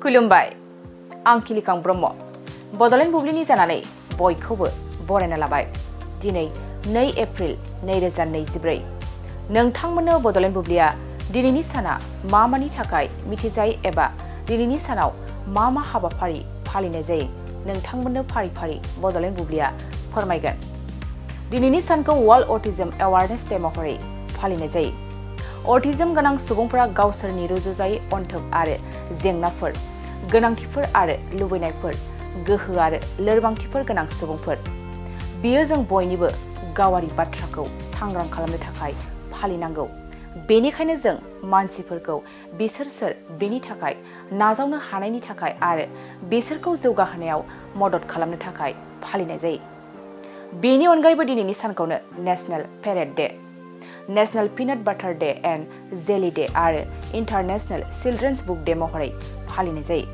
खुलुमबाय आं किलिकां ब्रह्म बड'लेण्ड बुब्लिनि जानानै बयखौबो बरायना लाबाय दिनै 2 एप्रिल 2024 नोंथांमोननो बड'लेण्ड बुब्लिया दिनैनि साना मानि थाखाय मिथिजायो एबा दिनैनि सानाव मा हाबाफारि फालिनाय जायो नोंथांमोननो फारि फारि बड'लेण्ड बुब्लिया फोरमायगोन दिनैनि सानखौ वर्ल्ड अटिज्म एवारनेस डे महरै फालिनाय जायो अटिज्म गोनां सुबुंफोरा गावसोरनि रुजुजायै अनथोब आरो जेंनाफोर गोनांथिफोर आरो लुबैनायफोर गोहो आरो लोरबांथिफोर गोनां सुबुंफोर बियो जों बयनिबो गावारि बाथ्राखौ सांग्रां खालामनो थाखाय फालिनांगौ बेनिखायनो जों मानसिफोरखौ बिसोर सोर बेनि थाखाय नाजावनो हानायनि थाखाय आरो बिसोरखौ जौगाहोनायाव मदद खालामनो थाखाय फालिनाय जायो बेनि अनगायैबो दिनैनि सानखौनो national parade day national peanut butter day and jelly day आरो इन्टारनेशनेल चिल्ड्रेन्स बुक डे महरै फालिनाय जायो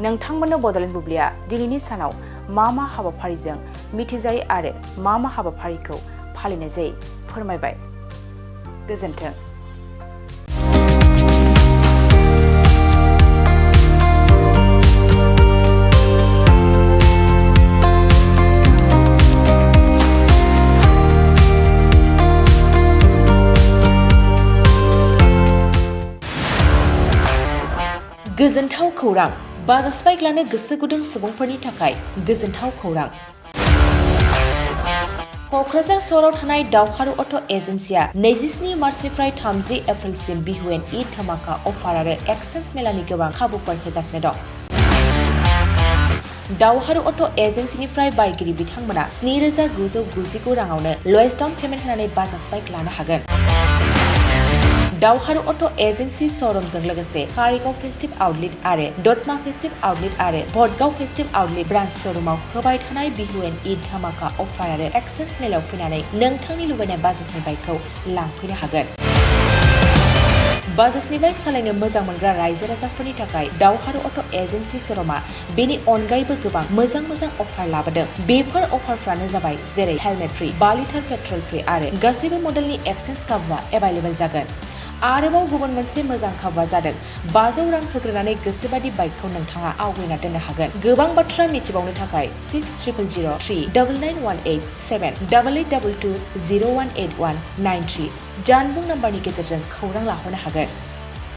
नोंथांमोननो बड'लेण्ड बुब्लिया दिनैनि सानाव मा हाबाफारिजों मिथिजायो आरो मा हाबाफारिखौ फालिनाय जायो फोरमायबाय गोजोन्थों गोजोनथाव खौरां बाजा स्पाइक लानो गोसो गुदुं सुबुंफोरनि थाखाय गोजोनथाव खौरां क'क्राझार सहराव थानाय दावहारु अट' एजेन्सिया 27 मार्चनिफ्राय 30 एप्रिलसिम बिहु एन्ड ईद धामाका अफार आरो एक्सचेन्ज मेलानि गोबां खाबुफोर होगासिनो दं दावहारु अट' एजेन्सिनिफ्राय बायगिरि बिथांमोना 7,999 राङावनो लवेस्ट डाउन पेमेन्ट होनानै बाजा स्पाइक लानो हागोन दावहारु अट' एजेन्सि श'रुमजों लोगोसे कारिगाव फेस्टिभ आउटलेट आरो दतमा फेस्टिभ आउटलेट आरो भटगाव फेस्टिभ आउटलेट ब्रान्च श'रुमाव होबाय थानाय बिहु एन्ड ईद धामाका अफार आरो एक्सचेन्ज मेलायाव फैनानै नोंथांनि लुबैनाय बाजाजनि बाइकखौ लांफैनो हागोन बाजाजनि बाइक सालायनो मोजां मोनग्रा रायजो राजाफोरनि थाखाय दावहारु अट' एजेन्सि श'रुमा बेनि अनगायैबो गोबां मोजां अफार लाबोदों बेफोर अफारफ्रानो जाबाय जेरै helmet free 5 litre petrol free आरो गासैबो मडेलनि एक्सचेन्ज खाबुआ एभेलेबल जागोन आरोबाव गुबुन मोनसे मोजां खाबुआ जादों 500 रां होग्रोनानै गोसोबादि बाइकखौ नोंथाङा आवगायना दोननो हागोन गोबां बाथ्रा मिथिबावनो थाखाय 60000399878822018193 जानबुं नाम्बारनि गेजेरजों खौरां लाहरनो हागोन